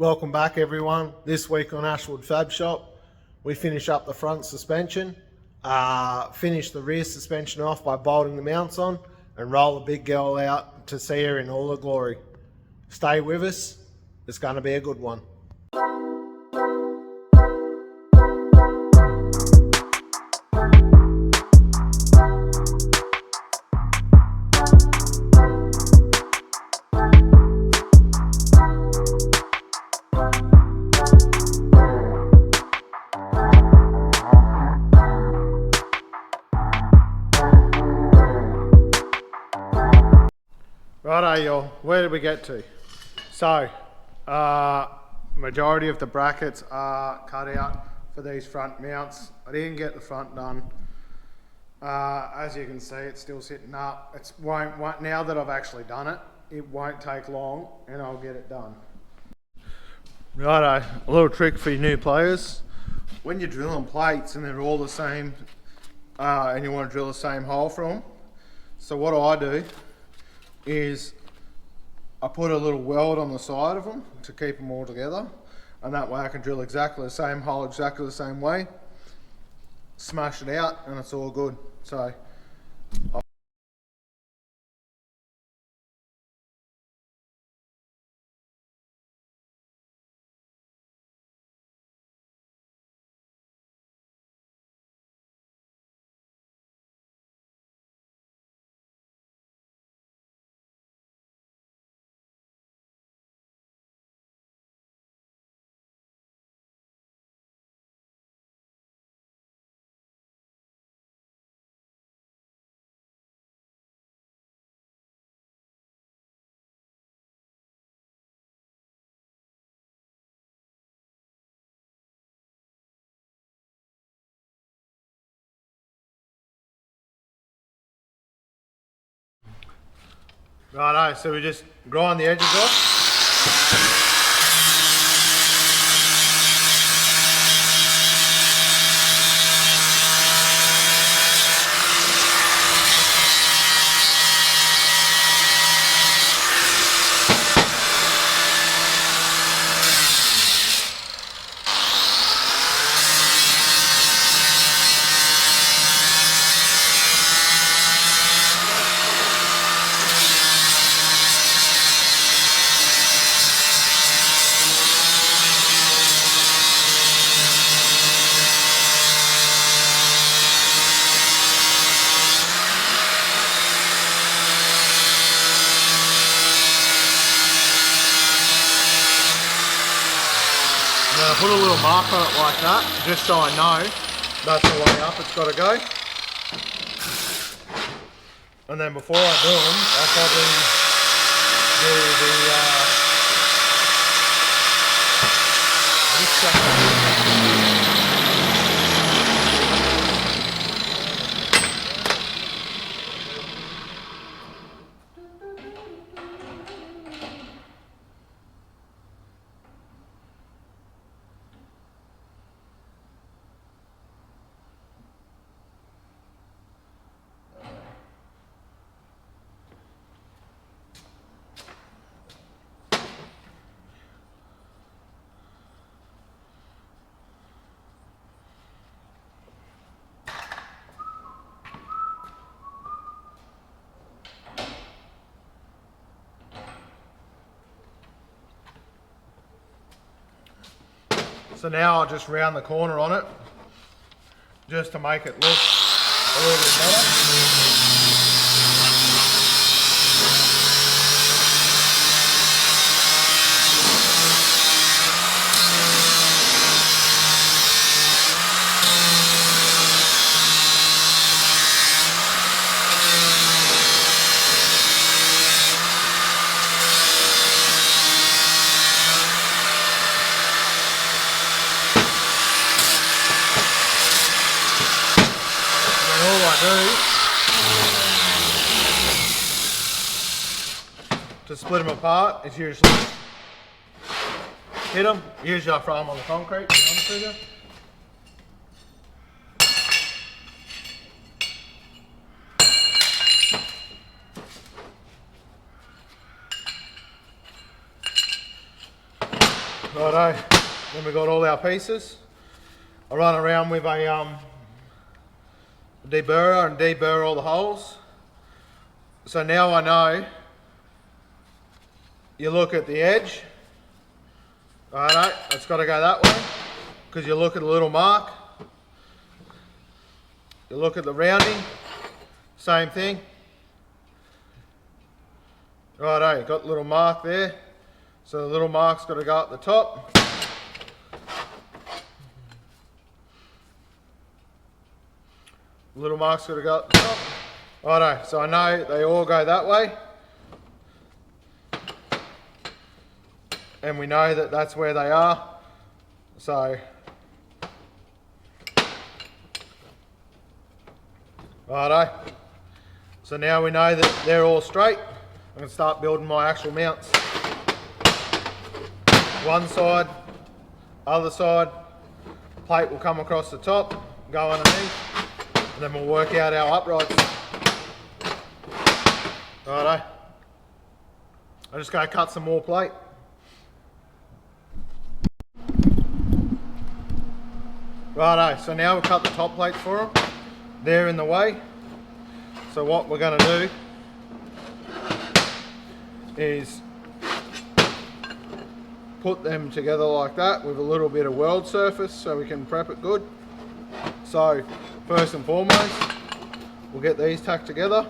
Welcome back everyone. This week on Ashwood Fab Shop, we finish up the front suspension, finish the rear suspension off by bolting the mounts on and roll the big girl out to see her in all her glory. Stay with us, it's going to be a good one. Righto y'all, where did we get to? So, majority of the brackets are cut out for these front mounts. I didn't get the front done. As you can see, it's still sitting up. Now that I've actually done it, it won't take long and I'll get it done. Righto, a little trick for your new players. When you're drilling plates and they're all the same, and you want to drill the same hole for them, so what I do is I put a little weld on the side of them to keep them all together, and that way I can drill exactly the same hole exactly the same way, smash it out and it's all good. So righto, so we just grind the edges off. Now put a little mark on it like that, just so I know that's the way up it's got to go. And then before I do them, I'll probably do the So now I'll just round the corner on it, just to make it look a little bit better. To split them apart is usually hit them, usually I throw them on the concrete, to be honest with you. Righto, then we got all our pieces. I run around with a deburrer and deburr all the holes. So now I know, you look at the edge, righto, it's got to go that way, because you look at the little mark, you look at the rounding, same thing. Righto, you got the little mark there, so the little mark's got to go up the top. The little mark's got to go up the top. Righto, so I know they all go that way. And we know that that's where they are. So, righto. So now we know that they're all straight. I can start building my actual mounts. One side, other side, plate will come across the top, go underneath, and then we'll work out our uprights. Righto. I'm just going to cut some more plate. Righto, so now we'll cut the top plates for them. They're in the way. So what we're going to do is put them together like that with a little bit of weld surface so we can prep it good. So first and foremost, we'll get these tacked together.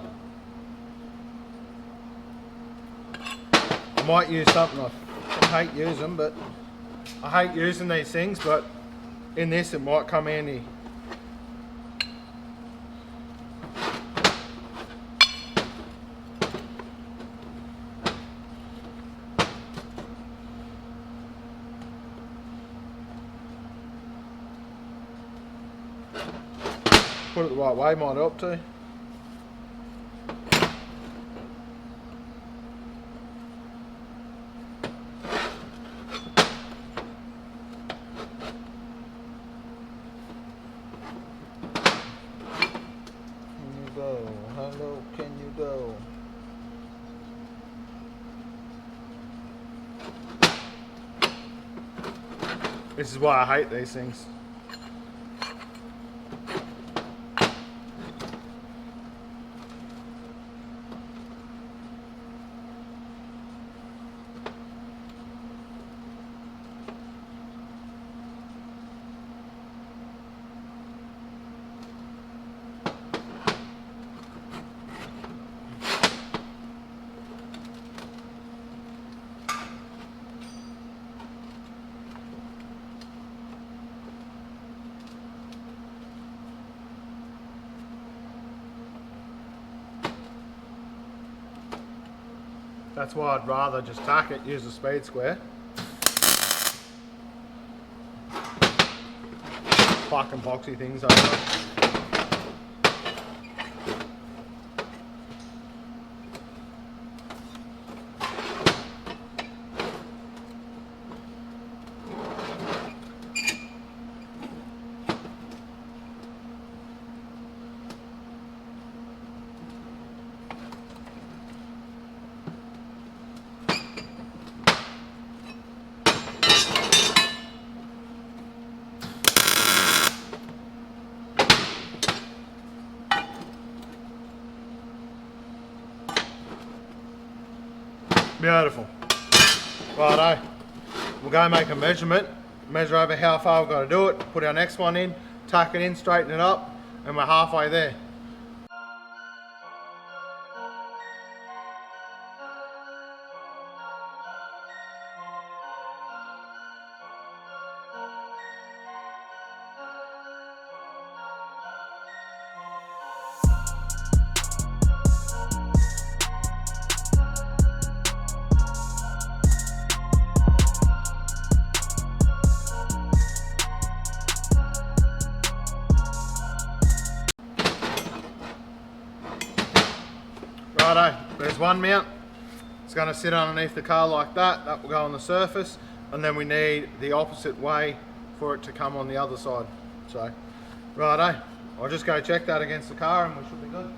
I might use something, I hate using, but I hate using these things, but in this it might come handy. Put it the right way might help too. How low can you go? This is why I hate these things. That's why I'd rather just tack it, use a speed square. Fucking boxy things over. Beautiful. Righto. We'll go make a measurement, measure over how far we've got to do it, put our next one in, tuck it in, straighten it up, and we're halfway there. Righto, there's one mount. It's going to sit underneath the car like that. That will go on the surface, and then we need the opposite way for it to come on the other side. So, righto, I'll just go check that against the car and we should be good.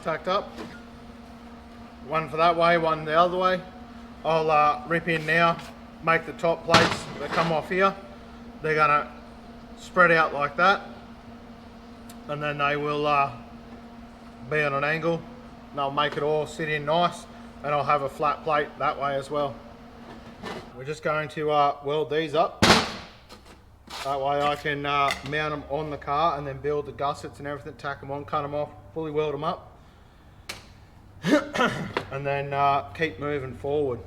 tacked up. One for that way, one the other way. I'll rip in now, make the top plates that come off here. They're gonna spread out like that, and then they will be on an angle, and I'll make it all sit in nice, and I'll have a flat plate that way as well. We're just going to weld these up. That way I can mount them on the car and then build the gussets and everything, tack them on, cut them off, fully weld them up, and then keep moving forward.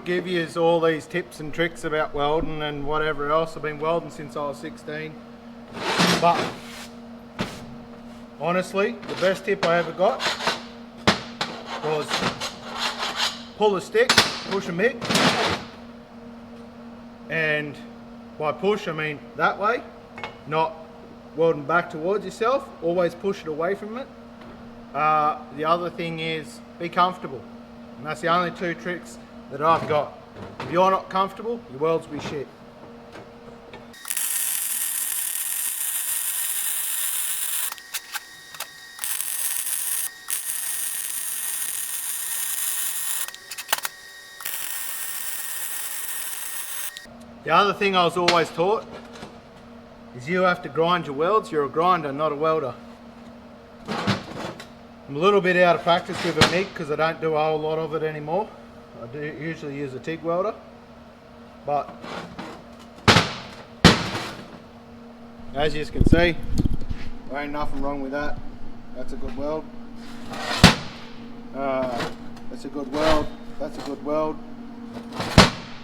Give you all these tips and tricks about welding and whatever else. I've been welding since I was 16, but honestly the best tip I ever got was pull a stick, push a mick, and by push I mean that way, not welding back towards yourself. Always push it away from it. The other thing is be comfortable, and that's the only two tricks that I've got. If you're not comfortable, your welds will be shit. The other thing I was always taught is you have to grind your welds. You're a grinder, not a welder. I'm a little bit out of practice with a MIG because I don't do a whole lot of it anymore. I do usually use a TIG welder, but as you can see, there ain't nothing wrong with that. That's a good weld. That's a good weld. That's a good weld.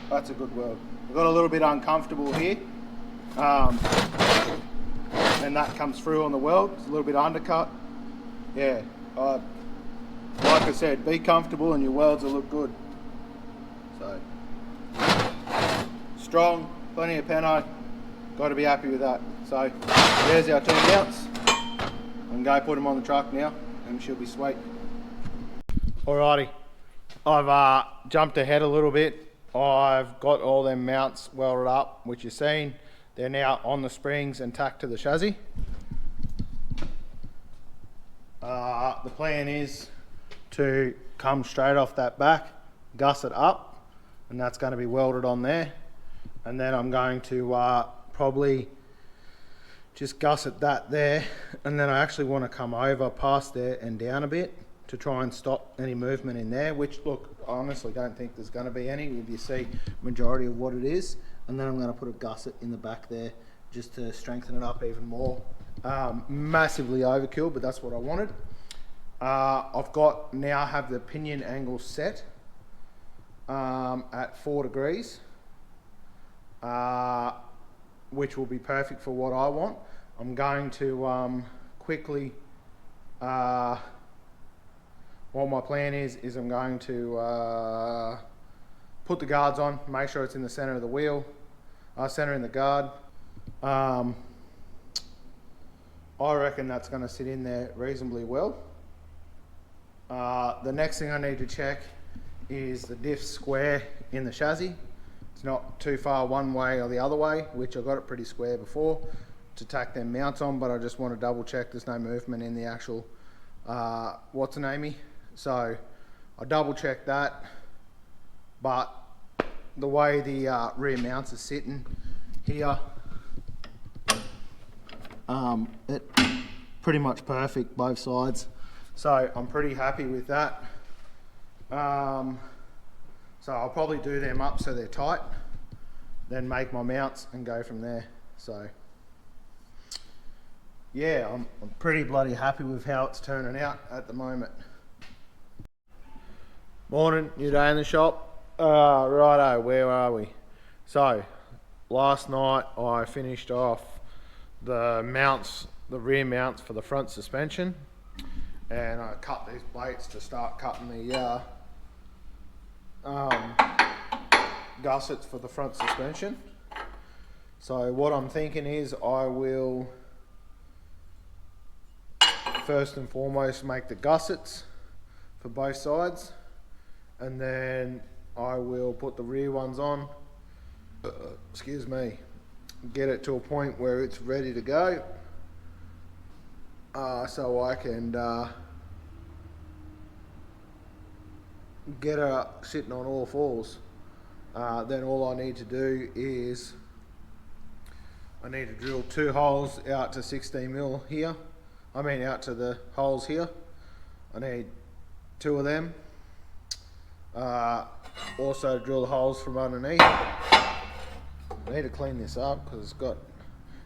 That's a good weld. I got a little bit uncomfortable here, and that comes through on the weld. It's a little bit undercut. Yeah, like I said, be comfortable and your welds will look good. So, strong, plenty of peno, got to be happy with that. So, there's our 2 mounts. I can go put them on the truck now and she'll be sweet. Alrighty, I've jumped ahead a little bit. I've got all them mounts welded up, which you've seen. They're now on the springs and tacked to the chassis. The plan is to come straight off that back, gusset up, and that's going to be welded on there, and then I'm going to probably just gusset that there, and then I actually want to come over past there and down a bit to try and stop any movement in there, which, look, I honestly don't think there's going to be any if you see majority of what it is. And then I'm going to put a gusset in the back there just to strengthen it up even more. Massively overkill, but that's what I wanted. I've got now have the pinion angle set at 4 degrees, which will be perfect for what I want. I'm going to quickly, what my plan is I'm going to put the guards on, make sure it's in the center of the wheel, center in the guard. I reckon that's going to sit in there reasonably well. The next thing I need to check is the diff square in the chassis. It's not too far one way or the other way, which I got it pretty square before to tack them mounts on, but I just want to double check there's no movement in the actual what's an Amy. So I double checked that, but the way the rear mounts are sitting here, it pretty much perfect both sides. So I'm pretty happy with that. So I'll probably do them up so they're tight, then make my mounts and go from there. So yeah, I'm pretty bloody happy with how it's turning out at the moment. Morning, new day in the shop. Righto, where are we? So last night I finished off the mounts, the rear mounts for the front suspension, and I cut these plates to start cutting the gussets for the front suspension. So what I'm thinking is I will first and foremost make the gussets for both sides, and then I will put the rear ones on, excuse me, get it to a point where it's ready to go, so I can get her sitting on all fours. Then all I need to do is I need to drill 2 holes out to 16 mil here. I mean out to the holes here. I need 2 of them. Also drill the holes from underneath. I need to clean this up because it's got,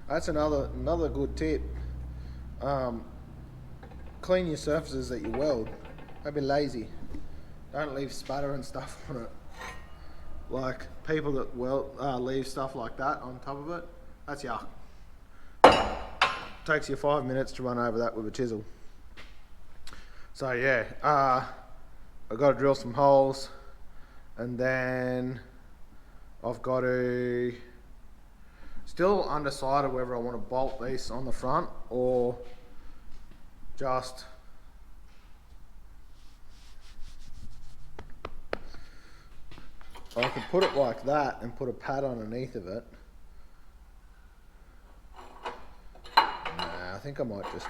that's another good tip. Clean your surfaces that you weld. Don't be lazy. Don't leave spatter and stuff on it. Like people that leave stuff like that on top of it, that's yuck. Takes you 5 minutes to run over that with a chisel. So yeah, I've got to drill some holes, and then I've got to, still undecided whether I want to bolt these on the front or just I could put it like that and put a pad underneath of it. Nah, I think I might just,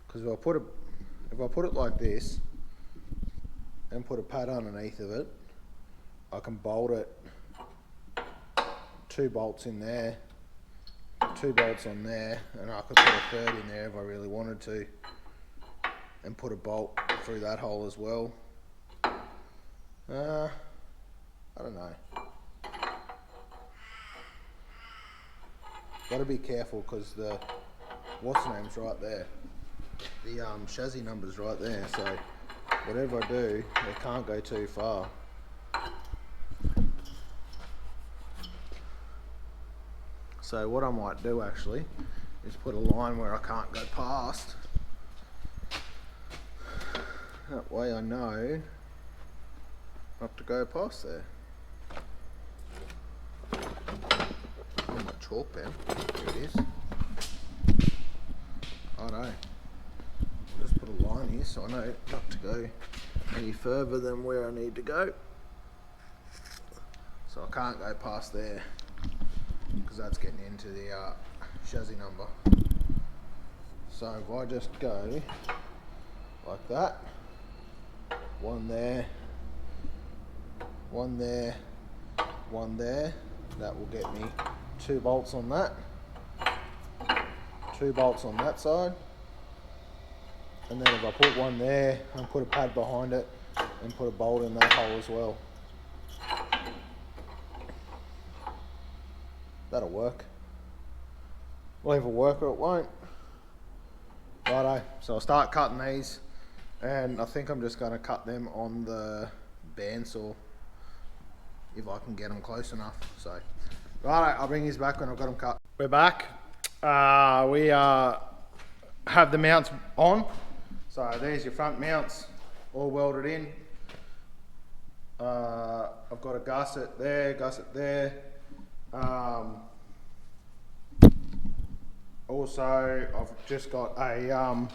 because if I put it like this and put a pad underneath of it, I can bolt it, 2 bolts in there, 2 bolts on there, and I could put a 3rd in there if I really wanted to, and put a bolt through that hole as well. I don't know. Got to be careful because the what's the name's right there. The chassis number's right there, so whatever I do, it can't go too far. So what I might do actually is put a line where I can't go past. That way I know not to go past there. Oh, my chalk pen. There it is. I know. Just put a line here so I know not to go any further than where I need to go. So I can't go past there because that's getting into the chassis number. So if I just go like that, 1 there, 1 there, 1 there, that will get me 2 bolts on that, 2 bolts on that side, and then if I put 1 there and put a pad behind it and put a bolt in that hole as well, that'll work. Will either work or it won't. Righto, so I'll start cutting these, and I think I'm just going to cut them on the bandsaw if I can get them close enough. So righto, I'll bring these back when I've got them cut. We're back. We have the mounts on. So there's your front mounts all welded in. I've got a gusset there. Also, I've just got a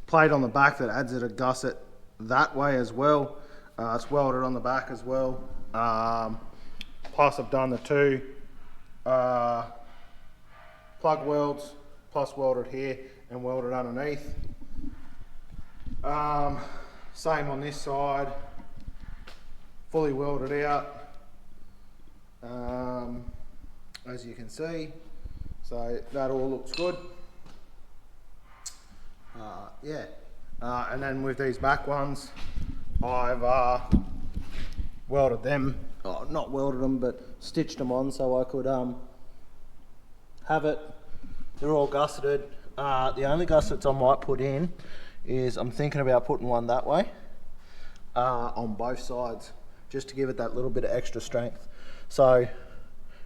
plate on the back that adds it a gusset that way as well. It's welded on the back as well. Plus I've done the 2 plug welds plus welded here and welded underneath. Same on this side, fully welded out, as you can see. So that all looks good. Yeah, and then with these back ones, I've welded them, not welded them, but stitched them on so I could have it. They're all gusseted. The only gussets I might put in is I'm thinking about putting one that way on both sides, just to give it that little bit of extra strength. So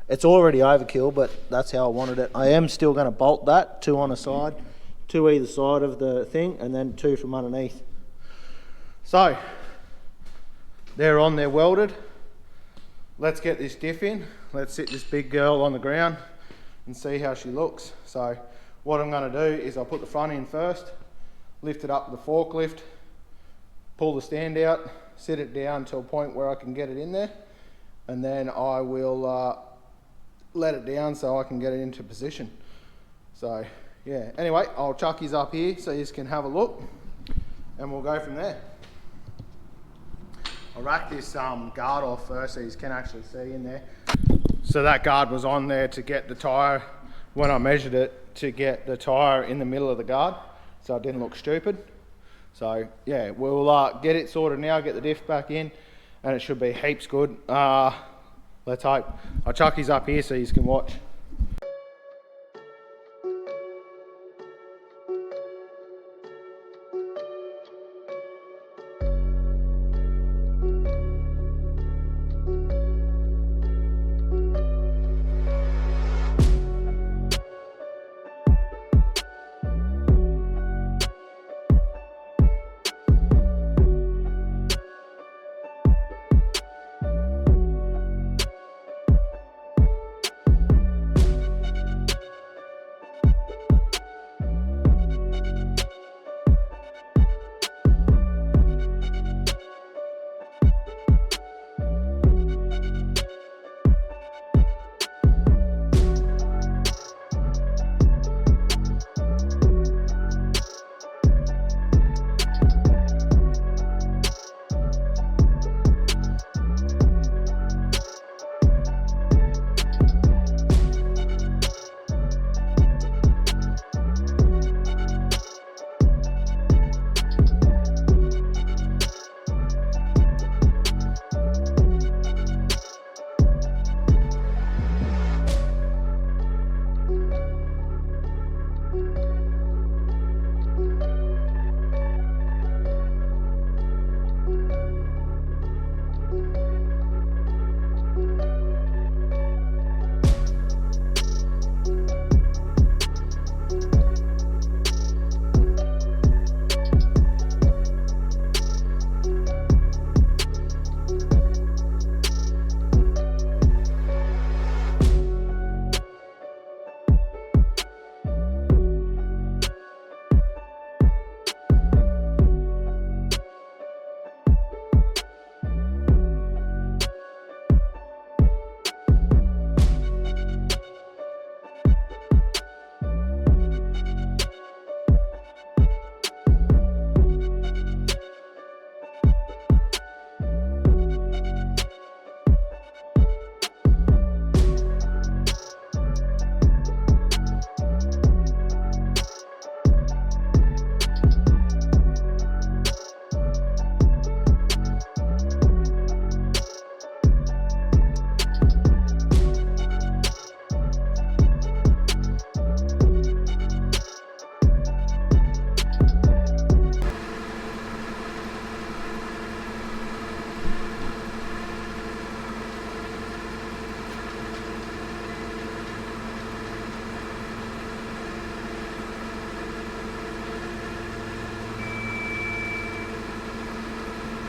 it's already overkill, but that's how I wanted it. I am still going to bolt that, 2 on a side, 2 either side of the thing, and then 2 from underneath. So they're on, they're welded. Let's get this diff in. Let's sit this big girl on the ground and see how she looks. So what I'm going to do is I'll put the front in first, lift it up with the forklift, pull the stand out, sit it down to a point where I can get it in there, and then I will let it down so I can get it into position. So yeah, anyway, I'll chuck his up here so you can have a look, and we'll go from there. I'll rack this guard off first so you can actually see in there. So that guard was on there to get the tyre, when I measured it, to get the tyre in the middle of the guard so it didn't look stupid. So yeah, we'll get it sorted now, get the diff back in, and it should be heaps good. Let's hope. I'll chuck his up here so you can watch.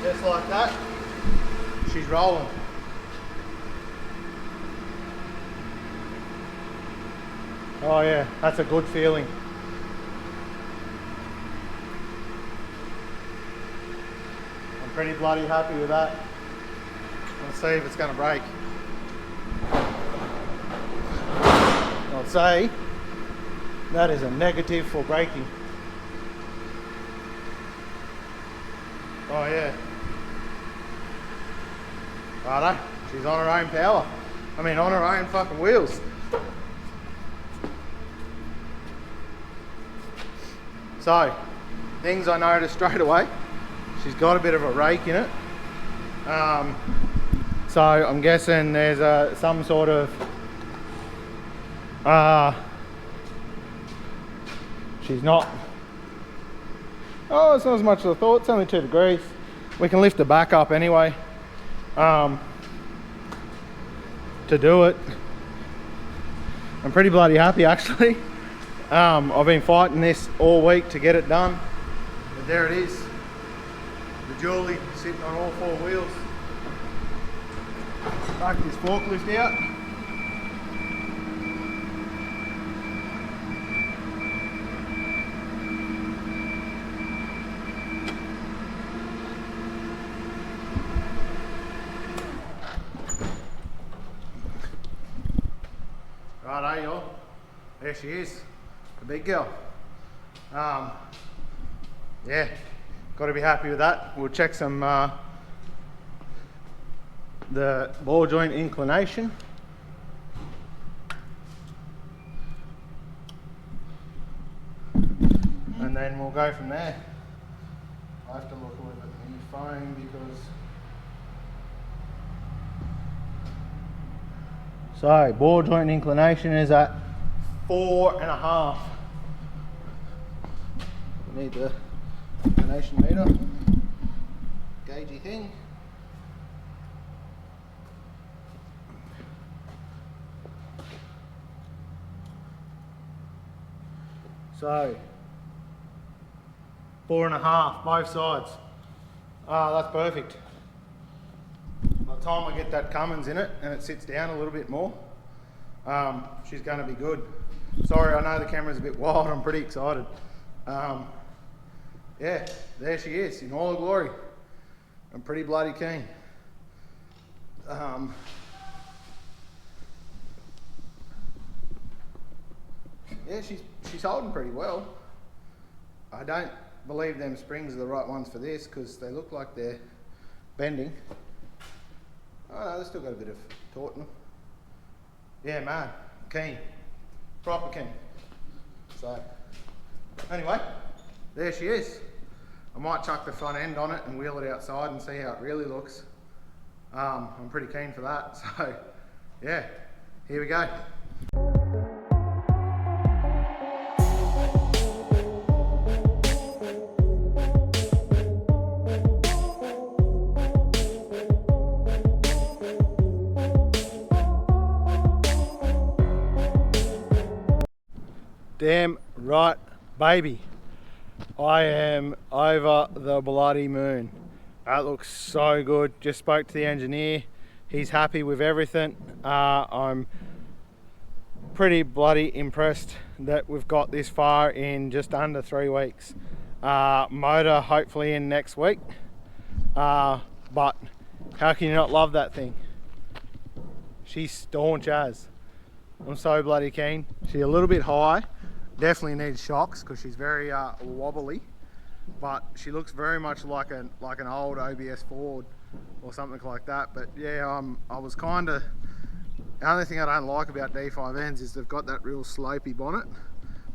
Just like that, she's rolling. Oh yeah, that's a good feeling. I'm pretty bloody happy with that. Let's see if it's going to break. I'd say That is a negative for braking. Oh yeah. Righto, she's on her own power. I mean, on her own fucking wheels. So, things I noticed straight away. She's got a bit of a rake in it. So I'm guessing there's some sort of she's not, oh, it's not as much as I thought. It's only 2 degrees. We can lift the back up anyway to do it. I'm pretty bloody happy actually. I've been fighting this all week to get it done, but there it is, the Julie sitting on all 4 wheels. Back this forklift out. Righto, y'all. There she is, the big girl. Yeah, got to be happy with that. We'll check some the ball joint inclination. And then we'll go from there. I have to look a little bit at my phone because... So, ball joint inclination is at 4.5. We need the inclination meter, gaugey thing. So, 4.5, both sides. That's perfect. By the time I get that Cummins in it and it sits down a little bit more, she's going to be good. Sorry, I know the camera's a bit wild. I'm pretty excited. Yeah, there she is in all her glory. I'm pretty bloody keen. Yeah, she's holding pretty well. I don't believe them springs are the right ones for this because they look like they're bending. Oh no, they've still got a bit of taut in them. Yeah, man, keen, proper keen. So, anyway, there she is. I might chuck the front end on it and wheel it outside and see how it really looks. I'm pretty keen for that. So, yeah, here we go. Damn right, baby. I am over the bloody moon. That looks so good. Just spoke to the engineer. He's happy with everything. I'm pretty bloody impressed that we've got this far in just under 3 weeks. Motor hopefully in next week. But how can you not love that thing? She's staunch as. I'm so bloody keen. She's a little bit high. Definitely needs shocks because she's very wobbly, but she looks very much like an old OBS Ford or something like that. But yeah, I was kind of, the only thing I don't like about D5Ns is they've got that real slopey bonnet,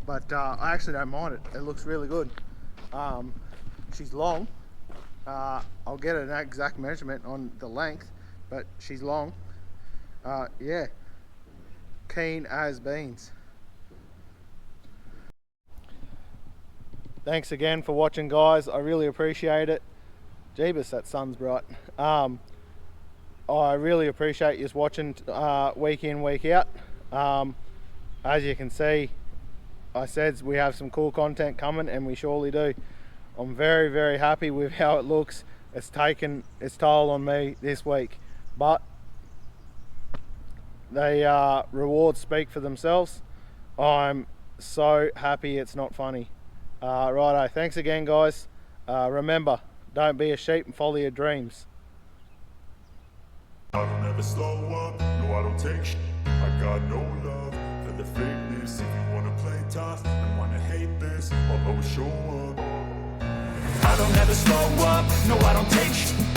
but I actually don't mind it. It looks really good. She's long. I'll get an exact measurement on the length, but she's long. Yeah, keen as beans. Thanks again for watching, guys. I really appreciate it. Jeebus, that sun's bright. I really appreciate you watching week in, week out. As you can see, I said we have some cool content coming, and we surely do. I'm very, very happy with how it looks. It's taken its toll on me this week, but the rewards speak for themselves. I'm so happy it's not funny. Righto, thanks again, guys. Remember, don't be a sheep and follow your dreams. I don't ever slow up, no I don't take shit. I got no love for the fakeness. If you wanna play tough and wanna hate this, I'll always show up. I don't ever slow up, no I don't take